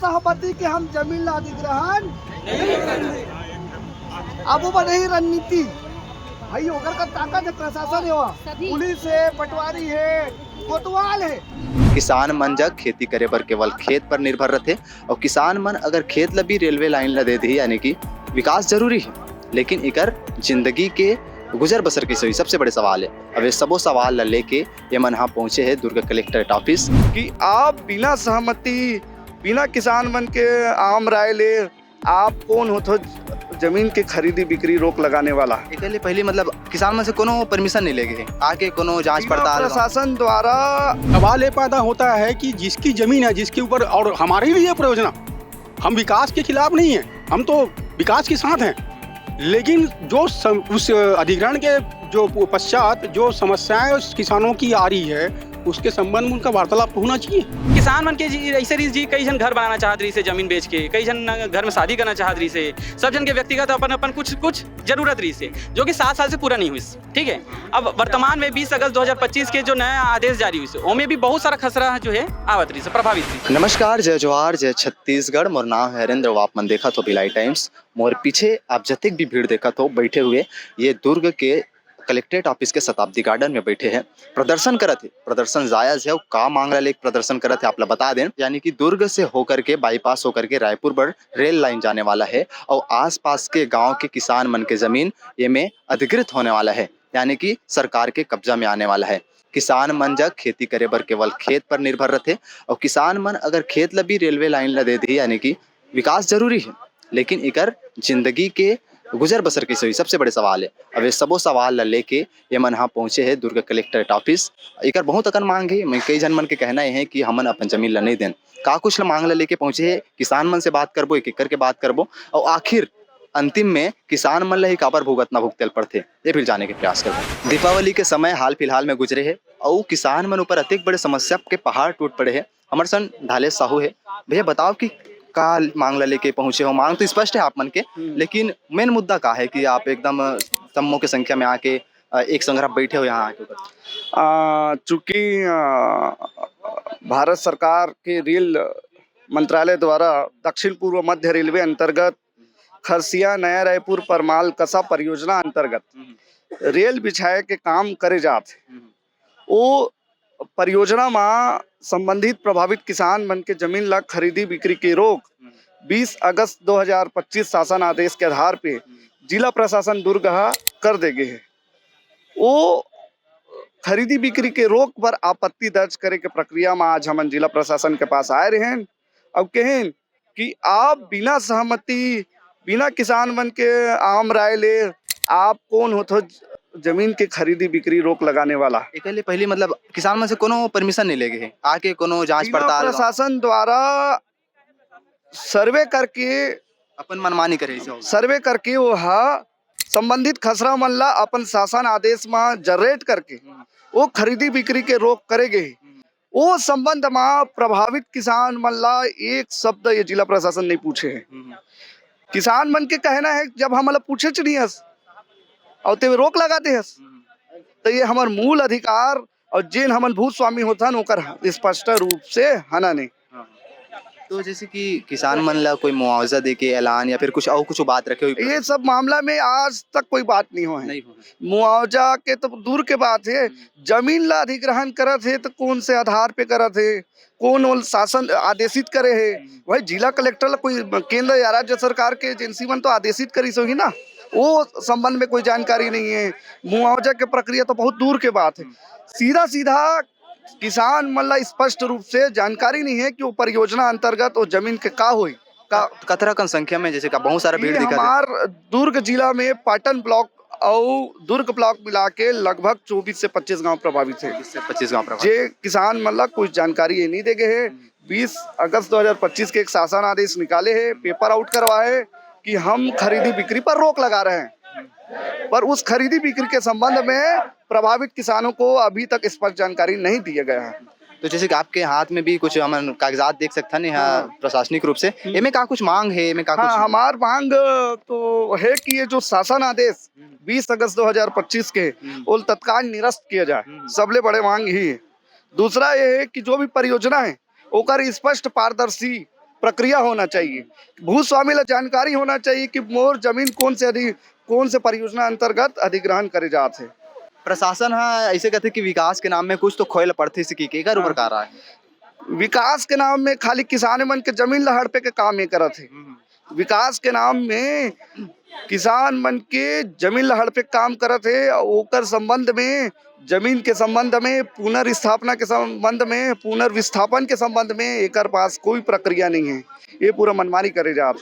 सहमति कि हम जमीन अधिग्रहण अब वो नहीं रणनीति भाई होकर का ताकत है, प्रशासन है, वहाँ पुलिस है, पटवारी है, कोतवाल है। किसान मन जग खेती करे पर केवल खेत पर निर्भर रहते और किसान मन अगर खेत ला भी रेलवे लाइन ला दे दी, यानी कि विकास जरूरी है, लेकिन इकर जिंदगी के गुजर बसर के सही सबसे बड़े सवाल है। अब ये सबो सवाल ला लेके ये मन यहाँ पहुंचे है दुर्ग कलेक्ट्रेट ऑफिस कि आप बिना सहमति, बिना किसान मन के आम राय ले आप कौन हो तो जमीन के खरीदी बिक्री रोक लगाने वाला। एकले पहले मतलब किसान मन से कोनो परमिशन नहीं लेगे आके कोनो जांच पड़ताल प्रशासन द्वारा सवाल ये पैदा होता है कि जिसकी जमीन है, जिसके ऊपर, और हमारे लिए प्रयोजन, हम विकास के खिलाफ नहीं है, हम तो विकास के साथ हैं, लेकिन जो उस अधिग्रहण के जो पश्चात जो समस्याएं उस किसानों की आ रही है उसके संबंध में उनका वार्तालाप होना चाहिए। किसान मन के ऐसे जी कई जन घर बनाना चाहत रही से जमीन बेच के, कई जन घर में शादी करना चाहत रही से, सब जन के व्यक्तिगत अपन कुछ जरूरत रही से जो कि 7 साल से पूरा नहीं हुई। ठीक है, अब वर्तमान में 20 अगस्त 2025 के जो नया आदेश जारी हुई से उनमें भी बहुत सारा खसरा जो है आवत रही से प्रभावित रही। नमस्कार, जय जोहार, जय छत्तीसगढ़। मोर नाम है हरेंद्र। आप मन देखा तो भिलाई टाइम्स। मोर पीछे आप जतिक भी भीड़ देखा तो बैठे हुए ये दुर्ग के कलेक्ट्रेट ऑफिस के शताब्दी गार्डन में बैठे हैं, प्रदर्शन करत है। प्रदर्शन जायज है, का मांग रहा प्रदर्शन करत है आप ला बता दें। यानी कि दुर्ग से होकर के बाईपास होकर के रायपुर पर रेल लाइन जाने वाला है और आसपास के गांव के किसान मन के जमीन ये में अधिकृत होने वाला है, यानी कि सरकार के कब्जा में आने वाला है। किसान मन जग खेती करे पर केवल खेत पर निर्भर रहते और किसान मन अगर खेत ला भी रेलवे लाइन ला दे दी, यानी कि विकास जरूरी है, लेकिन इकर जिंदगी के गुजर बसर के सही सबसे बड़े सवाल है। अब ये सबो सवाल ला लेके ये मन यहाँ पहुंचे है दुर्ग कलेक्ट्रेट ऑफिस। इकर बहुत अकन मांग है, कई जन मन के कहना है कि हमन अपन जमीन ला नहीं देन, का कुछ ला मांग ला लेके पहुंचे है। किसान मन से बात करबो, एक एक करके बात करबो और आखिर अंतिम में किसान मन ला ही काबर भुगतना भुगतल पड़ते ये फिर जाने के प्रयास करबो। दीपावली के समय हाल फिलहाल में गुजरे है और किसान मन ऊपर अतिक बड़े समस्या के पहाड़ टूट पड़े है। हमारे सन ढाले साहू है। भैया बताओ कि का मांग ला लेके पहुंचे हो? मांग तो स्पष्ट है आप मन के, लेकिन मेन मुद्दा का है कि आप एकदम समूह की संख्या में आके एक संग्रह बैठे हो यहाँ आके? चूंकि भारत सरकार के रेल मंत्रालय द्वारा दक्षिण पूर्व मध्य रेलवे अंतर्गत खरसिया नया रायपुर परमाल कसा परियोजना अंतर्गत रेल बिछाए के काम करे जात वो परियोजना में संबंधित प्रभावित किसान मन के जमीन ला खरीदी बिक्री के रोक 20 अगस्त 2025 शासन आदेश के आधार पे जिला प्रशासन दुर्ग कर देगे है। वो खरीदी बिक्री के रोक पर आपत्ति दर्ज करे के प्रक्रिया में आज हम जिला प्रशासन के पास आए रहे हैं। अब कहें कि आप बिना सहमति, बिना किसान मन के आम राय ले आप कौन हो तो जमीन के खरीदी बिक्री रोक लगाने वाला। एकले पहले मतलब किसान मन से कोनो परमिशन नहीं लेगे आके कोनो जांच पड़ताल प्रशासन द्वारा सर्वे करके अपन मनमानी करे, सर्वे करके वो संबंधित खसरा मन ला अपन शासन आदेश में जनरेट करके वो खरीदी बिक्री के रोक करेगे। वो संबंध में प्रभावित किसान मन ला एक शब्द ये जिला प्रशासन नहीं पूछे है। किसान मन के कहना है जब हम पूछे नहीं हस और ते रोक लगाते हस तो ये हमार मूल अधिकार और जेन हमन भूस्वामी होता ओकर स्पष्ट रूप से हना नहीं। तो जैसे कि किसान मन ला कोई मुआवजा दे के ऐलान या फिर कुछ और कुछ बात रखे हो? ये सब मामला में आज तक कोई बात नहीं हो है। मुआवजा के तो दूर के बात है, जमीन ला अधिग्रहण करत है तो कौन से आधार पे करत है, कौन शासन आदेशित करे है? वही जिला कलेक्टर ला कोई केंद्र या राज्य सरकार के एजेंसी मन तो आदेशित करी सोगी ना, वो संबंध में कोई जानकारी नहीं है। मुआवजा के प्रक्रिया तो बहुत दूर के बात है। सीधा सीधा किसान मन ला स्पष्ट रूप से जानकारी नहीं है कि वो परियोजना अंतर्गत वो जमीन के का हुई का कतरा कम संख्या में जैसे का बहुत सारा भीड़ दिखा। हमार दुर्ग जिला में पाटन ब्लॉक और दुर्ग ब्लॉक मिला के लगभग 24 से 25 गांव प्रभावित है। 25 गांव प्रभावित। जे किसान मन ला कुछ जानकारी ये नहीं देगे है। 20 अगस्त 2025 के एक शासन आदेश निकाले है, पेपर आउट करवाए कि हम खरीदी बिक्री पर रोक लगा रहे हैं, पर उस खरीदी बिक्री के संबंध में प्रभावित किसानों को अभी तक स्पष्ट जानकारी नहीं दिया गया है। तो जैसे कि आपके हाथ में भी कुछ हम कागजात देख सकते हैं यहाँ प्रशासनिक रूप से, इनमें का कुछ मांग है? इनमें का कुछ हमार मांग तो है कि ये जो शासन आदेश 20 अगस्त 2025 के वो तत्काल निरस्त किया जाए, सबले बड़े मांग ही है। दूसरा ये है कि जो भी परियोजना है ओकर स्पष्ट पारदर्शी प्रक्रिया होना चाहिए, भूस्वामी ला जानकारी होना चाहिए कि मोर जमीन कौन से परियोजना अंतर्गत अधिग्रहण करे जाते। प्रशासन हाँ ऐसे कहते कि विकास के नाम में कुछ तो खोयल पड़ती सी की कर ऊपर कर रहा है। विकास के नाम में खाली किसान मन के जमीन ला हड़पे के काम ये करत है। विकास के नाम में किसान मन के जमीन ला हड़पे के काम करत है, ओकर संबंध में जमीन के संबंध में पुनर्स्थापना के संबंध में पुनर्विस्थापन के संबंध में एकर पास कोई प्रक्रिया नहीं है, ये पूरा मनमानी करे जात।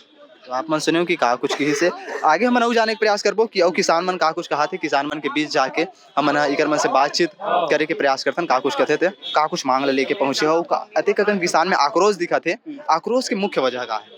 तो आप मन सुने कि कहा कुछ किसी से आगे हम अनु जाने के प्रयास करबो कि और किसान मन कहा कुछ कहा थे, किसान मन के बीच जाके हम इकर मन से बातचीत करे के प्रयास करतन, कहा कुछ कहते थे, कहा कुछ मांग लेके पहुंचे हो, अतिक किसान में आक्रोश दिखा थे। आक्रोश की मुख्य वजह का है?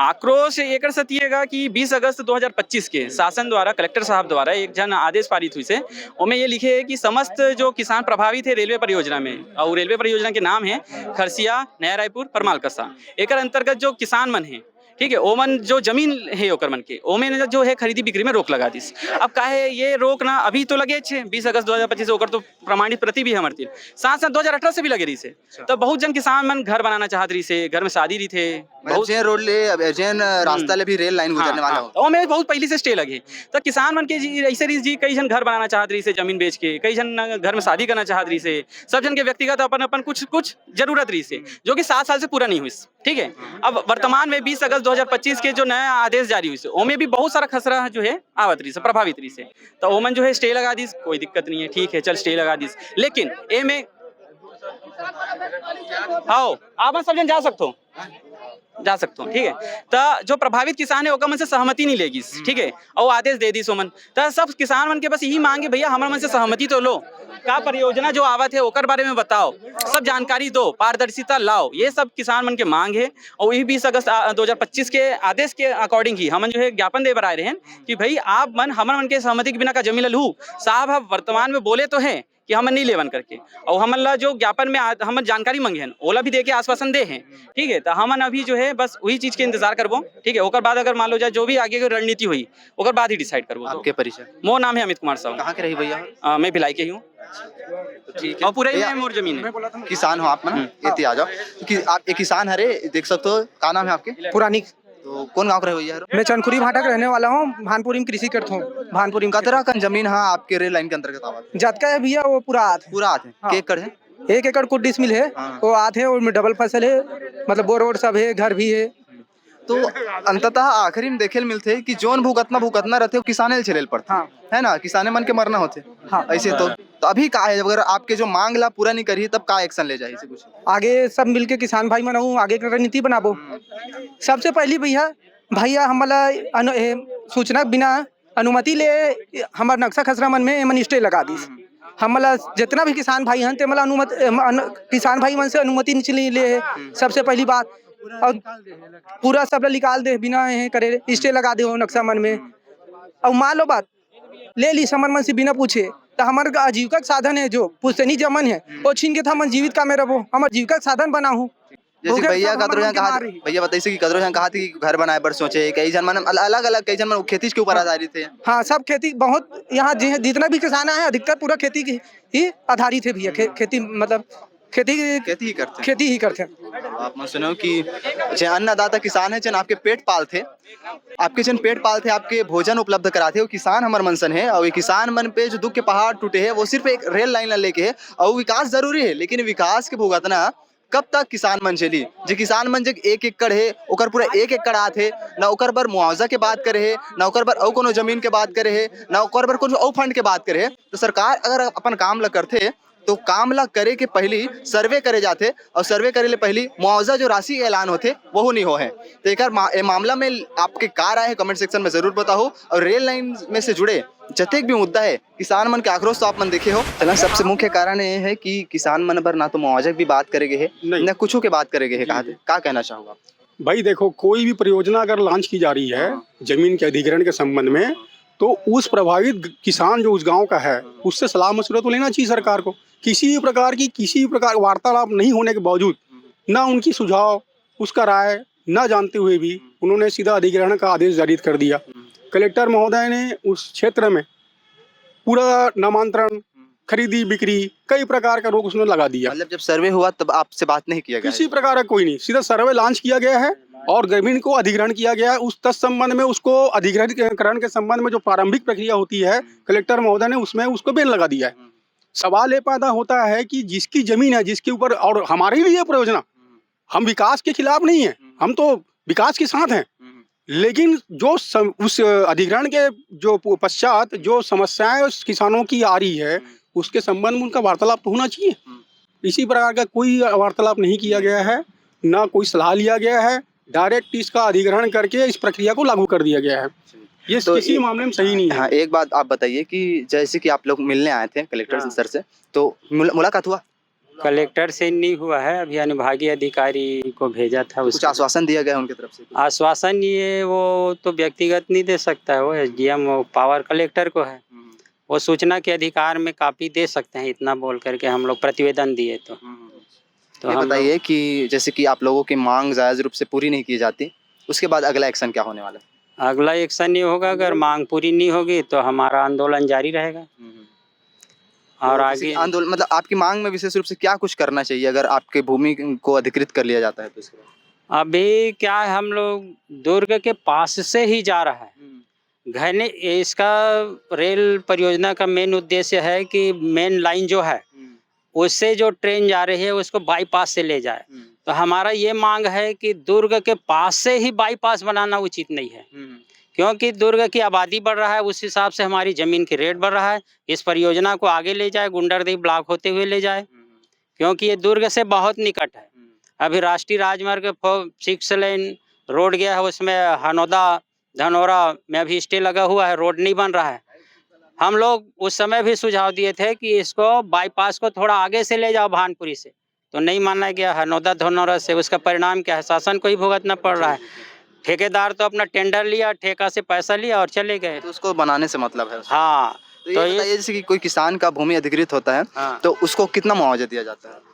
आक्रोश एकर सतिएगा कि 20 अगस्त 2025 के शासन द्वारा कलेक्टर साहब द्वारा एक जन आदेश पारित हुई से उनमें ये लिखे है कि समस्त जो किसान प्रभावित है रेलवे परियोजना में, और रेलवे परियोजना के नाम है खरसिया नया रायपुर परमाल कस्सा, एकर अंतर्गत जो किसान मन है, ठीक है, ओमन जो जमीन है ओकर मन के ओमे जो है खरीदी बिक्री में रोक लगा दिस। अब काहे ये रोक ना अभी तो लगे छे 20 अगस्त 2025 ओकर तो प्रमाणित प्रति भी हमर तीर साथ साथ 2018 से भी लगे रही से। तो बहुत जन किसान मन घर बनाना चाहत रही से, घर में शादी रही थे, बहुत जेन रोड ले जेन रास्ता ले भी रेल लाइन गुजरने वाला हो, और में बहुत पहले से स्टे लगे। तो किसान मन के ऐसे रही जी, कई जन घर बनाना चाहत रही से जमीन बेच के, कई जन घर में शादी करना चाहत रही से, सब जन के व्यक्तिगत अपन अपन कुछ जरूरत रही से जो कि 7 साल से पूरा नहीं हुई, ठीक है। अब वर्तमान में 20 अगस्त 2025 के जो नया आदेश जारी हुई से ओमे भी बहुत सारा खसरा जो है आवत रही से, प्रभावित रही से, तो ओमन जो है स्टे लगा दी, कोई दिक्कत नहीं है, ठीक है, चल स्टे लगा दी, लेकिन ए में आओ आप सब जन जा सकते हो, ठीक है। तो जो प्रभावित किसान है ओकर मन से सहमति नहीं लेगी, ठीक है, और आदेश दे दी सोमन। तो सब किसान मन के बस यही मांगे, भैया हमारे मन से सहमति तो लो, का परियोजना जो आवत है ओकर बारे में बताओ, सब जानकारी दो, पारदर्शिता लाओ, ये सब किसान मन के मांग है। और यही 20 अगस्त 2025 के आदेश के अकॉर्डिंग ही हम जो है ज्ञापन दे बर आए रहे हैं कि भाई आप हमारे मन के सहमति के बिना का जमीन लू साहब, हम वर्तमान में बोले तो है कि हम नहीं लेवन करके, और हमला जो ज्ञापन में हम जानकारी मांगे हैं ओला भी दे के आश्वासन दे हैं, ठीक है। तो हमन अभी जो है बस वही चीज के इंतजार करबो, ठीक है। ओकर बाद अगर मान लो जाए जो भी आगे की रणनीति हुई ओकर बाद ही डिसाइड करबो। आपके परिचय? मोर नाम है अमित कुमार साहू। कहाँ के रही भैया? मैं भिलाई के ही हूँ, ठीक है। और पूरा ही मोर जमीन है। किसान हो आप ना, इतनी आ जाओ कि आप एक किसान हरे देख सकते हो, का नाम है आपके? पुरानी। तो कौन गाँव के रहे भैया? मैं चंदखुरी भाटा का रहने वाला हूँ, भानपुरी में कृषि करता हूँ। भानपुरी में कतरा का जमीन हाँ आपके रेल लाइन के अंतर्गत आवाज जतका है भैया वो पूरा आठ है। पूरा आते हाँ। के एकड़ है? 1 एकड़ कुछ डिसमिल है, हाँ। वो आठ है, और डबल फसल है, मतलब बोर वोर सब है, घर भी है। तो अंततः आखिरी में देखे मिलते कि जोन भुगतना रहते हो किसाने झेले पड़ता, हाँ। है ना, किसाने मन के मरना होते। हाँ। ऐसे तो अभी का है, अगर आपके जो मांग ला पूरा नहीं करी तब का एक्शन ले जाए इसे कुछ आगे सब मिलके किसान भाई मनाऊ आगे की रणनीति बनाबो। सबसे पहली भैया हमारा सूचना बिना अनुमति ले हमार नक्शा खसरा मन में एमन स्टे लगा दी। हमला जितना भी किसान भाई हैं तेमला किसान भाई मन से अनुमति नहीं ले है, सबसे पहली बात। और पूरा सब निकाल दे बिना करे स्टे लगा दे हो नक्शा मन में। और मान लो बात ले ली समन मन से बिना पूछे, तो हमारे आजीविका साधन है जो पुश्तैनी जमन है वो छीन के था हम जीवित का में रहो, हमारे जीविका साधन बना हूँ। जैसे भैया कदरो यहाँ कहा, भैया बताइए कि कदरो यहाँ कहा थी कि घर बनाए पर सोचे, कई जन मन अलग अलग कई जन मन खेती के ऊपर आधारित थे। हाँ, सब खेती बहुत यहाँ जितना भी किसान है अधिकतर पूरा खेती ही आधारित है भैया। खेती मतलब खेती ही करते हैं। आप सुनो कि जो अन्नदाता किसान है, जन आपके पेट पालते, आपके जन पेट पालते, आपके भोजन उपलब्ध कराते, वो किसान हमारे मनसन है। और ये किसान मन पे जो दुख के पहाड़ टूटे हैं वो सिर्फ एक रेल लाइन लेके है। और विकास जरूरी है, लेकिन विकास के भुगतना कब तक किसान मन झेली? जो किसान मन जब 1 एकड़ है ओकर पूरा 1 एकड़ आते, ना ओकर बर मुआवजा के बात करे है, ना ओकर बर और कोनो जमीन के बात करे है, ना ओकर बर कोनो और फंड के बात करे है। तो सरकार अगर अपन काम ला करते तो काम ला करे के पहली सर्वे करे जाते, और सर्वे करे ले पहली मुआवजा जो राशि ऐलान होते वो नहीं हो है। तो एक मामला में आपके का राय है कमेंट सेक्शन में जरूर बताओ। और रेल लाइन में से जुड़े जतेक भी मुद्दा है किसान मन के आक्रोश तो आप मन देखे हो। चला सबसे मुख्य कारण ये है कि किसान मन पर ना तो मुआवजा की बात करेगे है, न कुछ के बात करेगे है। का कहना चाहूँगा भाई? देखो, कोई भी परियोजना अगर लॉन्च की जा रही है जमीन के अधिग्रहण के संबंध में, तो उस प्रभावित किसान जो उस गांव का है उससे सलाह मशवरा तो लेना चाहिए सरकार को। किसी प्रकार वार्तालाप नहीं होने के बावजूद, ना उनकी सुझाव उसका राय ना जानते हुए भी उन्होंने सीधा अधिग्रहण का आदेश जारी कर दिया। कलेक्टर महोदय ने उस क्षेत्र में पूरा नामांतरण खरीदी बिक्री कई प्रकार का रोक उसने लगा दिया। मतलब जब सर्वे हुआ तब आपसे बात नहीं किया गया किसी प्रकार का कोई नहीं, सीधा सर्वे लॉन्च किया गया है और जमीन को अधिग्रहण किया गया है। उस तत्संबंध में उसको अधिग्रहण के संबंध में जो प्रारंभिक प्रक्रिया होती है, कलेक्टर महोदय ने उसमें उसको बैन लगा दिया है। सवाल ये पैदा होता है कि जिसकी जमीन है, जिसके ऊपर, और हमारे लिए परियोजना, हम विकास के खिलाफ नहीं है, हम तो विकास के साथ हैं, लेकिन जो उस अधिग्रहण के जो पश्चात जो समस्याएं उस किसानों की आ रही है उसके संबंध में उनका वार्तालाप तो होना चाहिए। इसी प्रकार का कोई वार्तालाप नहीं किया गया है, ना कोई सलाह लिया गया है, डायरेक्ट इसका अधिग्रहण करके इस प्रक्रिया को लागू कर दिया गया है। ये तो किसी मामले में सही नहीं है। हाँ, एक बात आप बताइए कि जैसे कि आप लोग मिलने आए थे कलेक्टर सर से, तो मुलाकात हुआ? कलेक्टर से नहीं हुआ है, अभी अनुभागीय अधिकारी को भेजा था। कुछ आश्वासन दिया गया उनकी तरफ से? आश्वासन ये वो तो व्यक्तिगत नहीं दे सकता है, वो एसडीएम पावर कलेक्टर को है। वो सूचना के अधिकार में काफी दे सकते हैं, इतना बोल करके हम लोग प्रतिवेदन दिए। तो ये हम बताइए कि जैसे कि आप लोगों की मांग जायज रूप से पूरी नहीं की जाती, उसके बाद अगला एक्शन क्या होने वाला है? अगला एक्शन ये होगा, अगर मांग पूरी नहीं होगी तो हमारा आंदोलन जारी रहेगा। और तो आगे आंदोलन मतलब आपकी मांग में विशेष रूप से क्या कुछ करना चाहिए अगर आपके भूमि को अधिकृत कर लिया जाता है तो? इसके बाद अभी क्या है, हम लोग दुर्ग के पास से ही जा रहा है घने। इसका रेल परियोजना का मेन उद्देश्य है कि मेन लाइन जो है उससे जो ट्रेन जा रही है उसको बाईपास से ले जाए। तो हमारा ये मांग है कि दुर्ग के पास से ही बाईपास बनाना उचित नहीं है, क्योंकि दुर्ग की आबादी बढ़ रहा है, उस हिसाब से हमारी ज़मीन की रेट बढ़ रहा है। इस परियोजना को आगे ले जाए, गुंडरदेव ब्लॉक होते हुए ले जाए, क्योंकि ये दुर्ग से बहुत निकट है। अभी राष्ट्रीय राजमार्ग 6 लेन रोड गया है, उसमें हनौदा धनौरा में अभी स्टे लगा हुआ है, रोड नहीं बन रहा है। हम लोग उस समय भी सुझाव दिए थे कि इसको बाईपास को थोड़ा आगे से ले जाओ भानपुरी से, तो नहीं माना गया। हनौदा धनौरा से उसका परिणाम क्या है, शासन को ही भुगतना पड़ रहा है। ठेकेदार तो अपना टेंडर लिया, ठेका से पैसा लिया और चले गए। तो उसको बनाने से मतलब है? हाँ, तो ये बताइए, जैसे कि कोई किसान का भूमि अधिकृत होता है हाँ। तो उसको कितना मुआवजा दिया जाता है?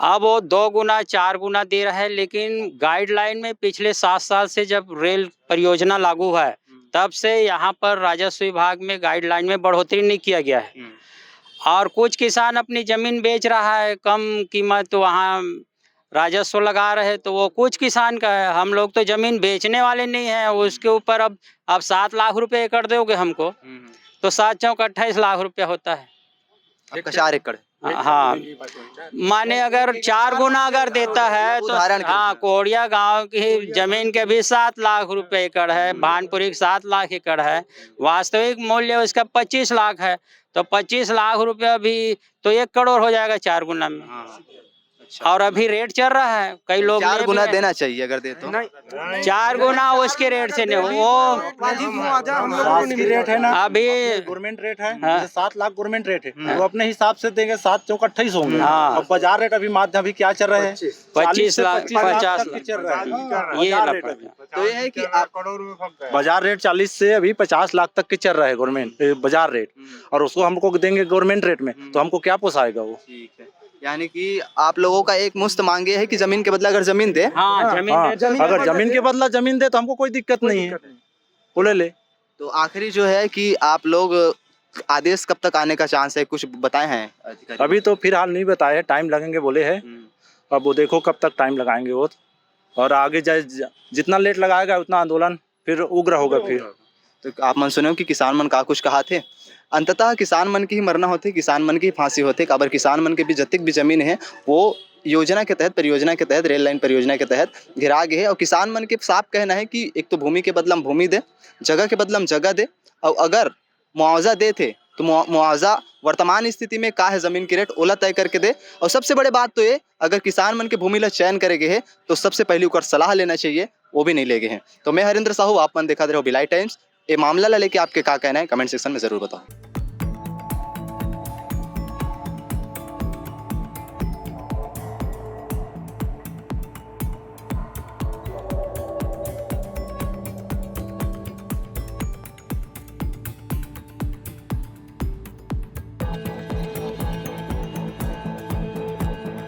अब वो 2 गुना 4 गुना दे रहा है, लेकिन गाइडलाइन में पिछले 7 साल से जब रेल परियोजना लागू है तब से यहाँ पर राजस्व विभाग में गाइडलाइन में बढ़ोतरी नहीं किया गया है। और कुछ किसान अपनी जमीन बेच रहा है कम कीमत, तो वहाँ राजस्व लगा रहे, तो वो कुछ किसान का है। हम लोग तो जमीन बेचने वाले नहीं हैं, उसके ऊपर अब 7 लाख रुपए एकड़ दोगे हमको, तो 7 चौक 28 लाख रुपया होता है। आपका 4 एकड़? हाँ, माने अगर 4 गुना अगर देता है तो हाँ, कोड़िया गांव की जमीन के भी 7 लाख रुपए एकड़ है, भानपुरी 7 लाख एकड़ है, वास्तविक मूल्य उसका 25 लाख है। तो 25 लाख रुपया भी तो 1 करोड़ हो जाएगा 4 गुना में। और अभी रेट चल रहा है, कई लोग 4 गुना देना चाहिए अगर दे तो? 4 गुना उसके रेट से नहीं, वो रेट है ना, अभी गवर्नमेंट रेट है। हाँ। 7 लाख गवर्नमेंट रेट है, तो अपने हिसाब से देंगे 7 चौक 28 होंगे। हाँ। और बाजार रेट अभी माध्यम अभी क्या चल रहे हैं? 25 लाख 50 तक चल रहा है ये बाजार रेट लफड़ा। अभी। तो ये है कि आप बाजार रेट 40 से अभी 50 लाख तक के चल रहा है गवर्नमेंट बाजार रेट, और उसको हमको देंगे गवर्नमेंट रेट में, तो हमको क्या पोसाएगा वो? ठीक है, यानी कि आप लोगों का एक मुफ्त मांग ये है कि जमीन के बदले अगर जमीन दे। हाँ, जमीन हाँ, दे, अगर जमीन के बदला जमीन दे तो हमको कोई दिक्कत नहीं है, वो ले ले। तो आखिरी जो है कि आप लोग आदेश कब तक आने का चांस है, कुछ बताए हैं अधिकारी? अभी तो फिलहाल नहीं बताए, टाइम लगेंगे बोले हैं। अब वो देखो कब तक टाइम लगाएंगे वो, और आगे जितना लेट लगाएगा उतना आंदोलन फिर उग्र होगा। फिर तो आप मन सुने हो कि किसान मन का कुछ कहा थे, अंततः किसान मन की ही मरना होती, किसान मन की ही फांसी होती। अगर किसान मन के भी जतिक भी जमीन है वो योजना के तहत, परियोजना के तहत, रेल लाइन परियोजना के तहत घिरा गए है। और किसान मन के साफ कहना है कि एक तो भूमि के बदले हम भूमि दे, जगह के बदले हम जगह दे, और अगर मुआवजा दे थे तो मुआवजा वर्तमान स्थिति में का है जमीन की रेट ओला तय करके दे। और सबसे बड़े बात तो ये, अगर किसान मन के भूमि ला चयन करेंगे है तो सबसे पहले ऊपर सलाह लेना चाहिए, वो भी नहीं ले गए हैं। तो मैं हरिंद्र साहू, आप मन देखा दे रहे हो भिलाई टाइम्स। ये मामला ला लेके आपके क्या कहना है कमेंट सेक्शन में जरूर बताओ।